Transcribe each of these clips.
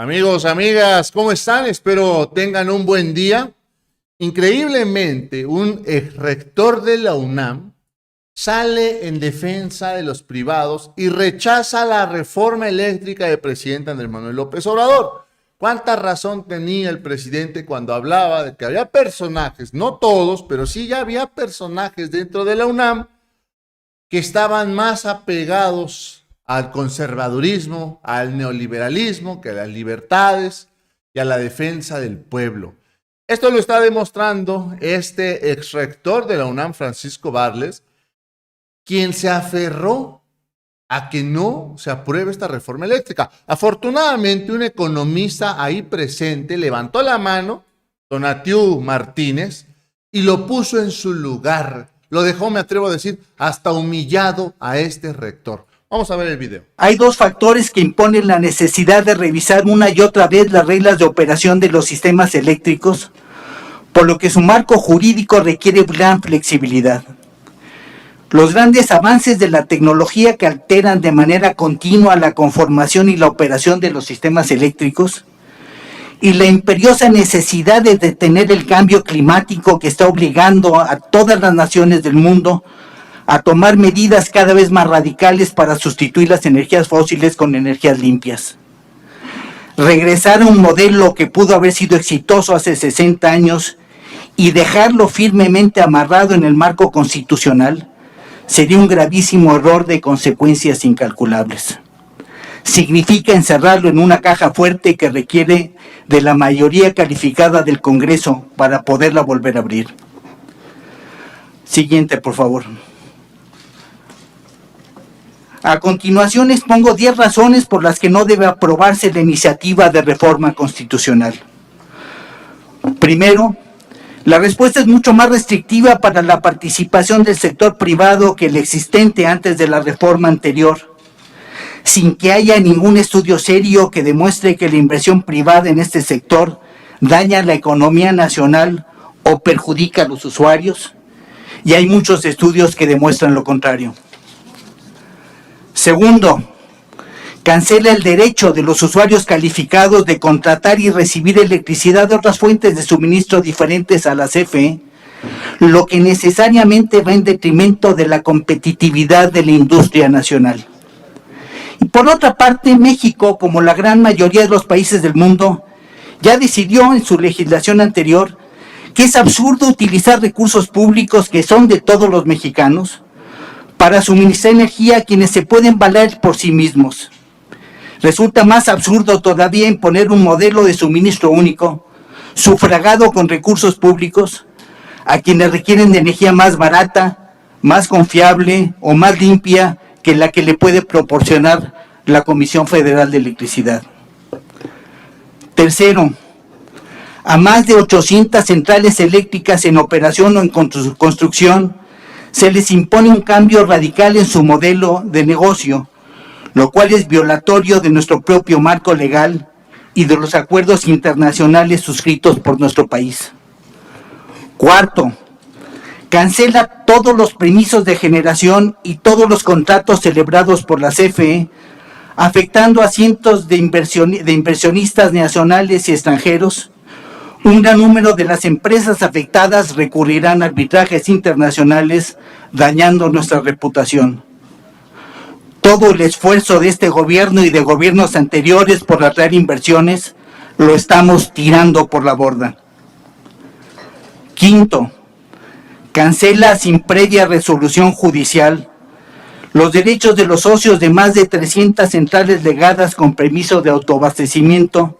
Amigos, amigas, ¿cómo están? Espero tengan un buen día. Increíblemente, un ex rector de la UNAM sale en defensa de los privados y rechaza la reforma eléctrica del presidente Andrés Manuel López Obrador. ¿Cuánta razón tenía el presidente cuando hablaba de que había personajes, no todos, pero sí ya había personajes dentro de la UNAM que estaban más apegados al conservadurismo, al neoliberalismo, que a las libertades y a la defensa del pueblo? Esto lo está demostrando este ex rector de la UNAM, Francisco Barles, quien se aferró a que no se apruebe esta reforma eléctrica. Afortunadamente, un economista ahí presente levantó la mano, Donatiu Martínez, y lo puso en su lugar. Lo dejó, me atrevo a decir, hasta humillado a este rector. Vamos a ver el video. Hay dos factores que imponen la necesidad de revisar una y otra vez las reglas de operación de los sistemas eléctricos, por lo que su marco jurídico requiere gran flexibilidad. Los grandes avances de la tecnología que alteran de manera continua la conformación y la operación de los sistemas eléctricos y la imperiosa necesidad de detener el cambio climático que está obligando a todas las naciones del mundo a tomar medidas cada vez más radicales para sustituir las energías fósiles con energías limpias. Regresar a un modelo que pudo haber sido exitoso hace 60 años y dejarlo firmemente amarrado en el marco constitucional sería un gravísimo error de consecuencias incalculables. Significa encerrarlo en una caja fuerte que requiere de la mayoría calificada del Congreso para poderla volver a abrir. Siguiente, por favor. A continuación expongo 10 razones por las que no debe aprobarse la iniciativa de reforma constitucional. Primero, la respuesta es mucho más restrictiva para la participación del sector privado que el existente antes de la reforma anterior, sin que haya ningún estudio serio que demuestre que la inversión privada en este sector daña la economía nacional o perjudica a los usuarios, y hay muchos estudios que demuestran lo contrario. Segundo, cancela el derecho de los usuarios calificados de contratar y recibir electricidad de otras fuentes de suministro diferentes a la CFE, lo que necesariamente va en detrimento de la competitividad de la industria nacional. Y por otra parte, México, como la gran mayoría de los países del mundo, ya decidió en su legislación anterior que es absurdo utilizar recursos públicos que son de todos los mexicanos para suministrar energía a quienes se pueden valer por sí mismos. Resulta más absurdo todavía imponer un modelo de suministro único, sufragado con recursos públicos, a quienes requieren de energía más barata, más confiable o más limpia que la que le puede proporcionar la Comisión Federal de Electricidad. Tercero, a más de 800 centrales eléctricas en operación o en construcción, se les impone un cambio radical en su modelo de negocio, lo cual es violatorio de nuestro propio marco legal y de los acuerdos internacionales suscritos por nuestro país. Cuarto, cancela todos los permisos de generación y todos los contratos celebrados por la CFE, afectando a cientos de inversionistas nacionales y extranjeros. Un gran número de las empresas afectadas recurrirán a arbitrajes internacionales, dañando nuestra reputación. Todo el esfuerzo de este gobierno y de gobiernos anteriores por atraer inversiones lo estamos tirando por la borda. Quinto, cancela sin previa resolución judicial los derechos de los socios de más de 300 centrales legadas con permiso de autoabastecimiento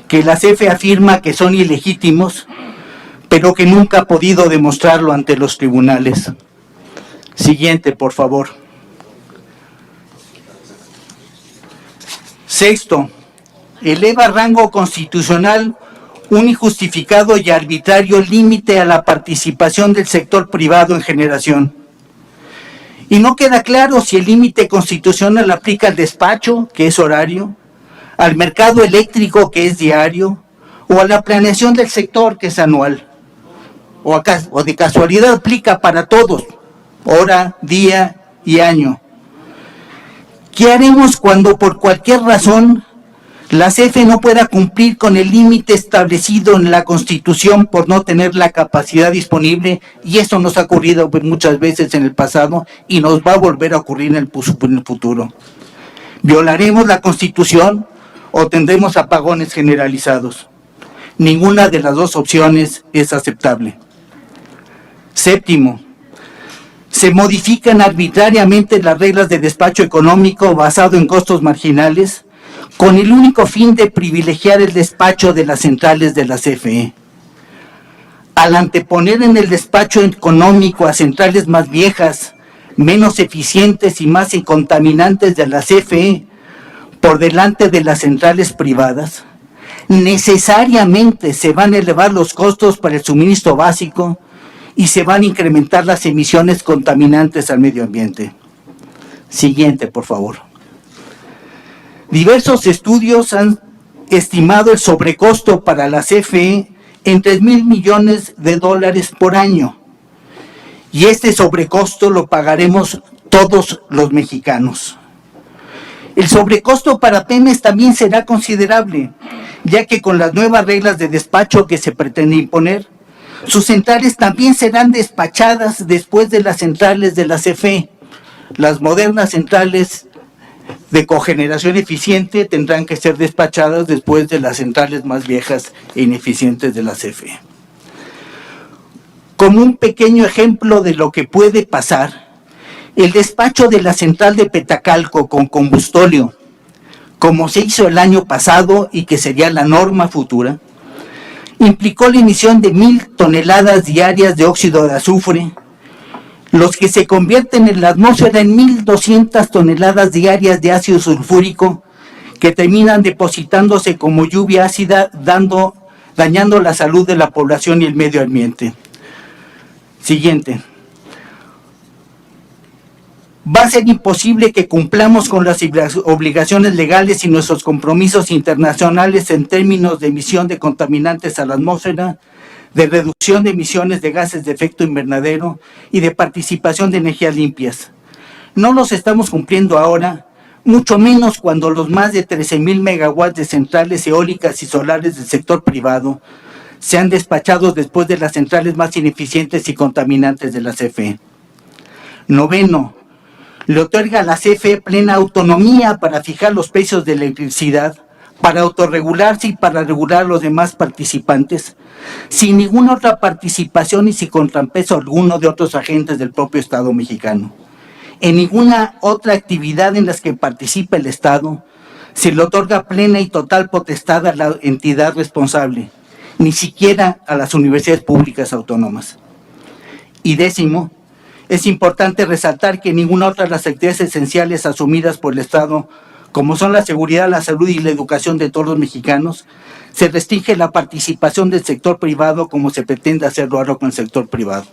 que la CFE afirma que son ilegítimos, pero que nunca ha podido demostrarlo ante los tribunales. Siguiente, por favor. Sexto, eleva a rango constitucional un injustificado y arbitrario límite a la participación del sector privado en generación. Y no queda claro si el límite constitucional aplica al despacho, que es horario, al mercado eléctrico, que es diario, o a la planeación del sector, que es anual. O de casualidad aplica para todos, hora, día y año. ¿Qué haremos cuando por cualquier razón la CFE no pueda cumplir con el límite establecido en la Constitución por no tener la capacidad disponible, y esto nos ha ocurrido muchas veces en el pasado y nos va a volver a ocurrir en el futuro. ¿Violaremos la Constitución o tendremos apagones generalizados? Ninguna de las dos opciones es aceptable. Séptimo, se modifican arbitrariamente las reglas de despacho económico basado en costos marginales con el único fin de privilegiar el despacho de las centrales de la CFE. Al anteponer en el despacho económico a centrales más viejas, menos eficientes y más contaminantes de la CFE por delante de las centrales privadas, necesariamente se van a elevar los costos para el suministro básico y se van a incrementar las emisiones contaminantes al medio ambiente. Siguiente, por favor. Diversos estudios han estimado el sobrecosto para la CFE en $3,000 millones por año. Y este sobrecosto lo pagaremos todos los mexicanos. El sobrecosto para Pemex también será considerable, ya que con las nuevas reglas de despacho que se pretende imponer, sus centrales también serán despachadas después de las centrales de la CFE. Las modernas centrales de cogeneración eficiente tendrán que ser despachadas después de las centrales más viejas e ineficientes de la CFE. Como un pequeño ejemplo de lo que puede pasar, el despacho de la central de Petacalco con combustóleo, como se hizo el año pasado y que sería la norma futura, implicó la emisión de 1,000 toneladas diarias de óxido de azufre, los que se convierten en la atmósfera en 1,200 toneladas diarias de ácido sulfúrico, que terminan depositándose como lluvia ácida, dañando la salud de la población y el medio ambiente. Siguiente. Va a ser imposible que cumplamos con las obligaciones legales y nuestros compromisos internacionales en términos de emisión de contaminantes a la atmósfera, de reducción de emisiones de gases de efecto invernadero y de participación de energías limpias. No los estamos cumpliendo ahora, mucho menos cuando los más de 13,000 megawatts de centrales eólicas y solares del sector privado sean despachados después de las centrales más ineficientes y contaminantes de la CFE. Noveno, le otorga a la CFE plena autonomía para fijar los precios de electricidad, para autorregularse y para regular a los demás participantes, sin ninguna otra participación y sin contrapeso alguno de otros agentes del propio Estado mexicano. En ninguna otra actividad en las que participa el Estado se le otorga plena y total potestad a la entidad responsable, ni siquiera a las universidades públicas autónomas. Y décimo, es importante resaltar que ninguna otra de las actividades esenciales asumidas por el Estado, como son la seguridad, la salud y la educación de todos los mexicanos, se restringe la participación del sector privado como se pretende hacerlo ahora con el sector privado.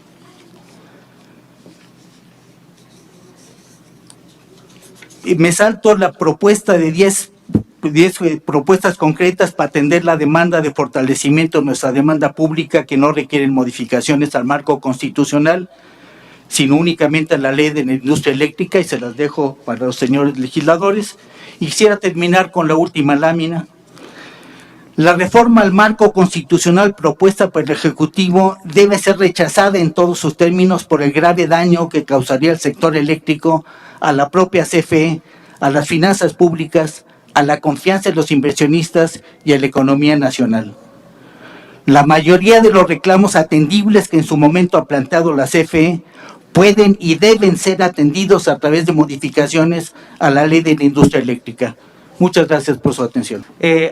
Y me salto la propuesta de 10 propuestas concretas para atender la demanda de fortalecimiento de nuestra demanda pública que no requieren modificaciones al marco constitucional, sino únicamente a la ley de la industria eléctrica, y se las dejo para los señores legisladores. Y quisiera terminar con la última lámina. La reforma al marco constitucional propuesta por el Ejecutivo debe ser rechazada en todos sus términos por el grave daño que causaría al sector eléctrico, a la propia CFE, a las finanzas públicas, a la confianza de los inversionistas y a la economía nacional. La mayoría de los reclamos atendibles que en su momento ha planteado la CFE pueden y deben ser atendidos a través de modificaciones a la ley de la industria eléctrica. Muchas gracias por su atención.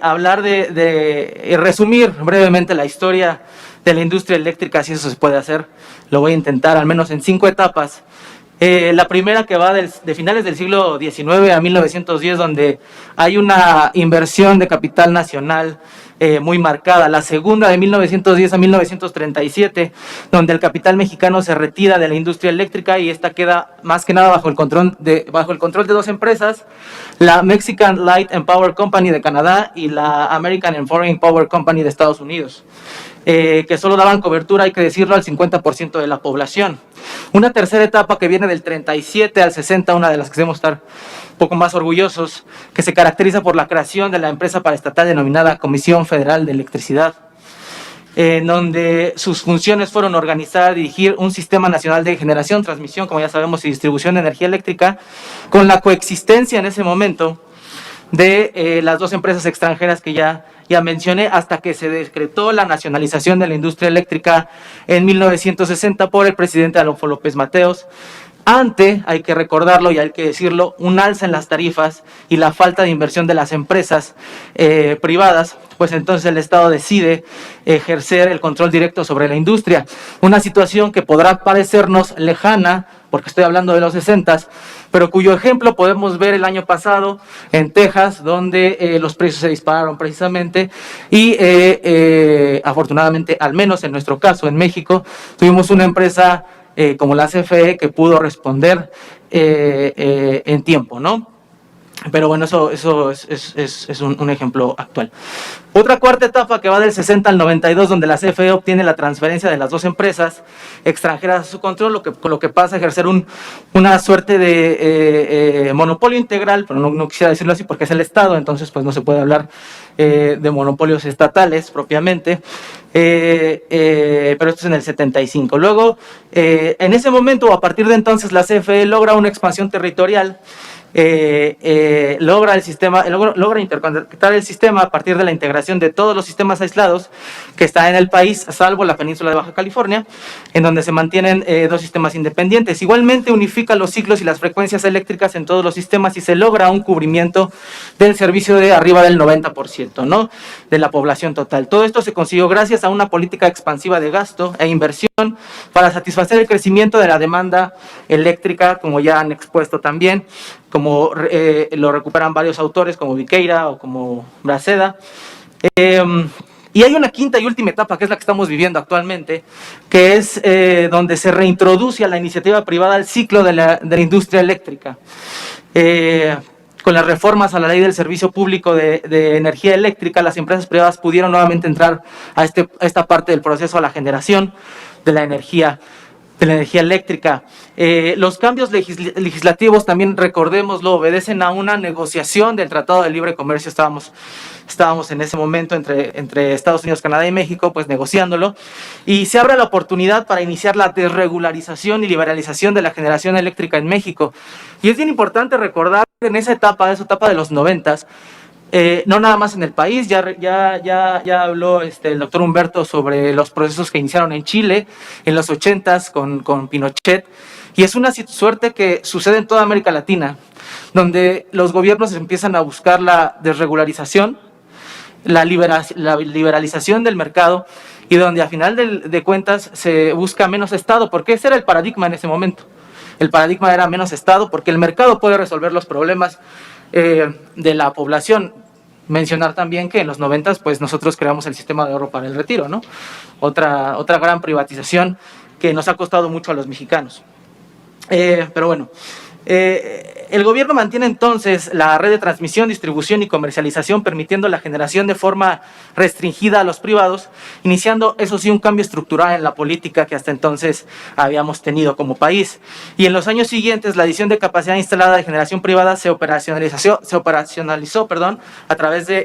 Hablar resumir brevemente la historia de la industria eléctrica, si eso se puede hacer, lo voy a intentar al menos en 5 etapas. La primera, que va de finales del siglo XIX a 1910, donde hay una inversión de capital nacional muy marcada. La segunda, de 1910 a 1937, donde el capital mexicano se retira de la industria eléctrica y esta queda más que nada bajo el control de 2 empresas, la Mexican Light and Power Company de Canadá y la American and Foreign Power Company de Estados Unidos. que solo daban cobertura, hay que decirlo, al 50% de la población. Una tercera etapa que viene del 37 al 60, una de las que debemos estar un poco más orgullosos, que se caracteriza por la creación de la empresa paraestatal denominada Comisión Federal de Electricidad, en donde sus funciones fueron organizar, dirigir un sistema nacional de generación, transmisión, como ya sabemos, y distribución de energía eléctrica, con la coexistencia en ese momento de las dos empresas extranjeras que ya mencioné, hasta que se decretó la nacionalización de la industria eléctrica en 1960 por el presidente Adolfo López Mateos, ante, hay que recordarlo y hay que decirlo, un alza en las tarifas y la falta de inversión de las empresas privadas, pues entonces el Estado decide ejercer el control directo sobre la industria. Una situación que podrá parecernos lejana, porque estoy hablando de los 60s, pero cuyo ejemplo podemos ver el año pasado en Texas, donde los precios se dispararon precisamente y afortunadamente, al menos en nuestro caso, en México, tuvimos una empresa como la CFE que pudo responder en tiempo, ¿no? Pero bueno, eso es un ejemplo actual. Otra cuarta etapa que va del 60 al 92, donde la CFE obtiene la transferencia de las dos empresas extranjeras a su control, lo que pasa a ejercer una suerte de monopolio integral, pero no quisiera decirlo así porque es el Estado, entonces pues no se puede hablar de monopolios estatales propiamente, pero esto es en el 75. Luego, en ese momento o a partir de entonces, la CFE logra una expansión territorial, logra interconectar el sistema a partir de la integración de todos los sistemas aislados que están en el país, salvo la península de Baja California, en donde se mantienen dos sistemas independientes. Igualmente unifica los ciclos y las frecuencias eléctricas en todos los sistemas y se logra un cubrimiento del servicio de arriba del 90%, ¿no?, de la población total. Todo esto se consiguió gracias a una política expansiva de gasto e inversión para satisfacer el crecimiento de la demanda eléctrica, como ya han expuesto también, como lo recuperan varios autores como Viqueira o como Braceda. Y hay una quinta y última etapa, que es la que estamos viviendo actualmente, que es donde se reintroduce a la iniciativa privada el ciclo de la industria eléctrica. Con las reformas a la ley del servicio público de energía eléctrica, las empresas privadas pudieron nuevamente entrar a esta parte del proceso, a la generación de la energía eléctrica. Los cambios legislativos también, recordémoslo, obedecen a una negociación del Tratado de Libre Comercio. Estábamos en ese momento entre Estados Unidos, Canadá y México, pues negociándolo, y se abre la oportunidad para iniciar la desregularización y liberalización de la generación eléctrica en México. Y es bien importante recordar que en esa etapa de los 90s, no nada más en el país, ya habló el doctor Humberto sobre los procesos que iniciaron en Chile en los 80s con Pinochet, y es una suerte que sucede en toda América Latina, donde los gobiernos empiezan a buscar la desregularización, la liberalización del mercado, y donde a final de cuentas se busca menos Estado, porque ese era el paradigma en ese momento. El paradigma era menos Estado, porque el mercado puede resolver los problemas de la población. Mencionar también que en los 90s pues nosotros creamos el sistema de ahorro para el retiro, ¿no? Otra gran privatización que nos ha costado mucho a los mexicanos. Pero bueno, el gobierno mantiene entonces la red de transmisión, distribución y comercialización, permitiendo la generación de forma restringida a los privados, iniciando, eso sí, un cambio estructural en la política que hasta entonces habíamos tenido como país. Y en los años siguientes, la adición de capacidad instalada de generación privada se operacionalizó a través de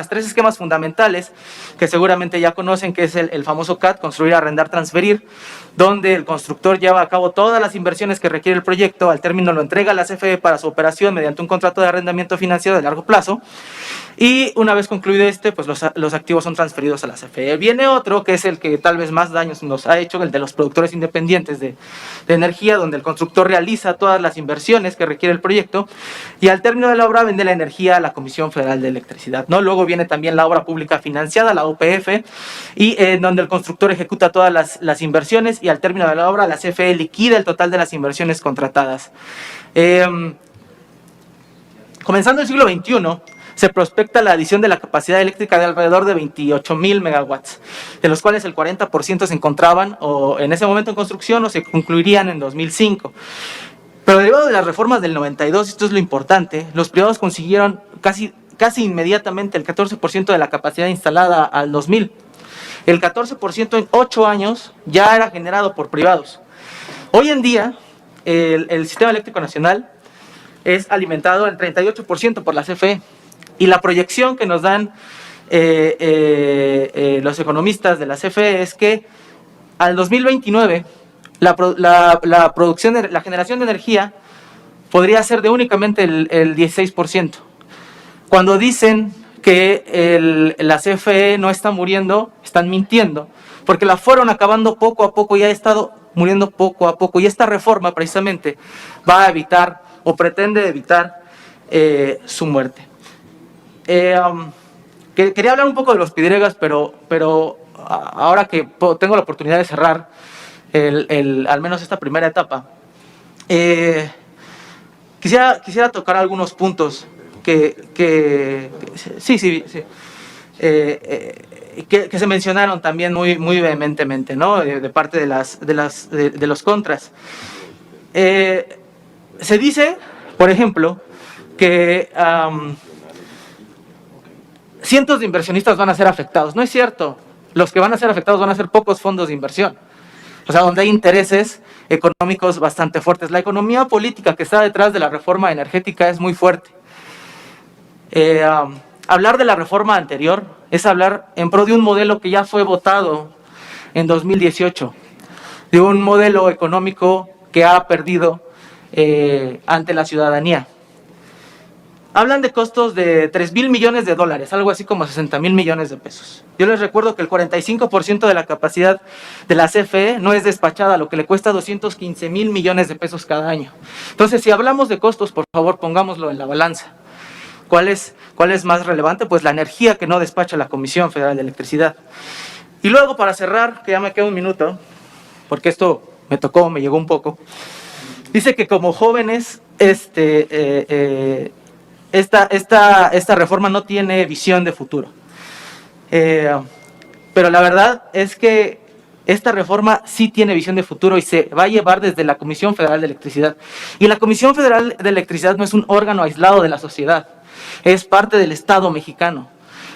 tres esquemas fundamentales que seguramente ya conocen, que es el famoso CAT, construir, arrendar, transferir, donde el constructor lleva a cabo todas las inversiones que requiere el proyecto, al término lo entrega a la CFE para su operación mediante un contrato de arrendamiento financiero de largo plazo, y una vez concluido pues los activos son transferidos a la CFE. Viene otro, que es el que tal vez más daños nos ha hecho, el de los productores independientes de energía, donde el constructor realiza todas las inversiones que requiere el proyecto, y al término de la obra vende la energía a la Comisión Federal de Electricidad, ¿no? Luego viene también la obra pública financiada, la OPF, y donde el constructor ejecuta todas las inversiones, y al término de la obra la CFE liquida el total de las inversiones contratadas. Comenzando el siglo XXI, se prospecta la adición de la capacidad eléctrica de alrededor de 28,000 megawatts, de los cuales el 40% se encontraban o en ese momento en construcción o se concluirían en 2005. Pero derivado de las reformas del 92, esto es lo importante, los privados consiguieron casi inmediatamente el 14% de la capacidad instalada al 2000. El 14% en 8 años ya era generado por privados. Hoy en día, el sistema eléctrico nacional es alimentado el 38% por la CFE. Y la proyección que nos dan los economistas de la CFE es que al 2029 la generación de energía podría ser de únicamente el 16%. Cuando dicen que la CFE no está muriendo, están mintiendo, porque la fueron acabando poco a poco y ha estado muriendo poco a poco. Y esta reforma precisamente va a evitar o pretende evitar su muerte. Quería hablar un poco de los Piedregas, pero ahora que tengo la oportunidad de cerrar al menos esta primera etapa, quisiera tocar algunos puntos que se mencionaron también muy vehementemente, ¿no? De parte de los contras. Se dice, por ejemplo, que cientos de inversionistas van a ser afectados. No es cierto. Los que van a ser afectados van a ser pocos fondos de inversión. O sea, donde hay intereses económicos bastante fuertes. La economía política que está detrás de la reforma energética es muy fuerte. Hablar de la reforma anterior es hablar en pro de un modelo que ya fue votado en 2018, de un modelo económico que ha perdido ante la ciudadanía. Hablan de costos de $3,000 millones, algo así como 60,000 millones de pesos. Yo les recuerdo que el 45% de la capacidad de la CFE no es despachada, lo que le cuesta 215,000 millones de pesos cada año. Entonces, si hablamos de costos, por favor, pongámoslo en la balanza. ¿Cuál es más relevante? Pues la energía que no despacha la Comisión Federal de Electricidad. Y luego, para cerrar, que ya me queda un minuto, porque esto me llegó un poco, dice que como jóvenes, esta reforma no tiene visión de futuro. Pero la verdad es que esta reforma sí tiene visión de futuro y se va a llevar desde la Comisión Federal de Electricidad. Y la Comisión Federal de Electricidad no es un órgano aislado de la sociedad, es parte del Estado mexicano.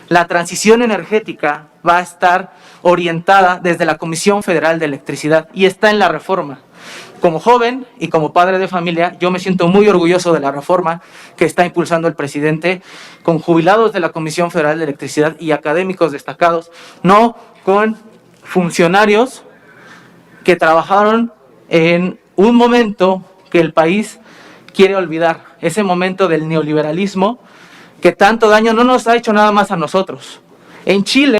La transición energética va a estar orientada desde la Comisión Federal de Electricidad y está en la reforma. Como joven y como padre de familia, yo me siento muy orgulloso de la reforma que está impulsando el presidente, con jubilados de la Comisión Federal de Electricidad y académicos destacados, no con funcionarios que trabajaron en un momento que el país quiere olvidar, ese momento del neoliberalismo que tanto daño no nos ha hecho nada más a nosotros. En Chile,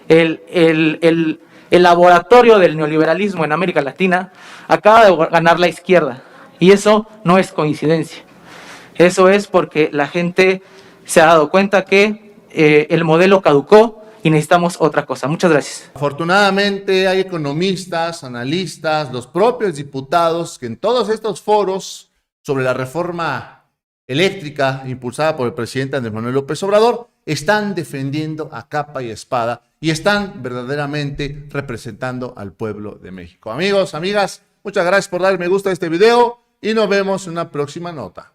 el laboratorio del neoliberalismo en América Latina acaba de ganar la izquierda. Y eso no es coincidencia. Eso es porque la gente se ha dado cuenta que el modelo caducó y necesitamos otra cosa. Muchas gracias. Afortunadamente hay economistas, analistas, los propios diputados que en todos estos foros sobre la reforma eléctrica impulsada por el presidente Andrés Manuel López Obrador están defendiendo a capa y espada y están verdaderamente representando al pueblo de México. Amigos, amigas, muchas gracias por dar me gusta a este video y nos vemos en una próxima nota.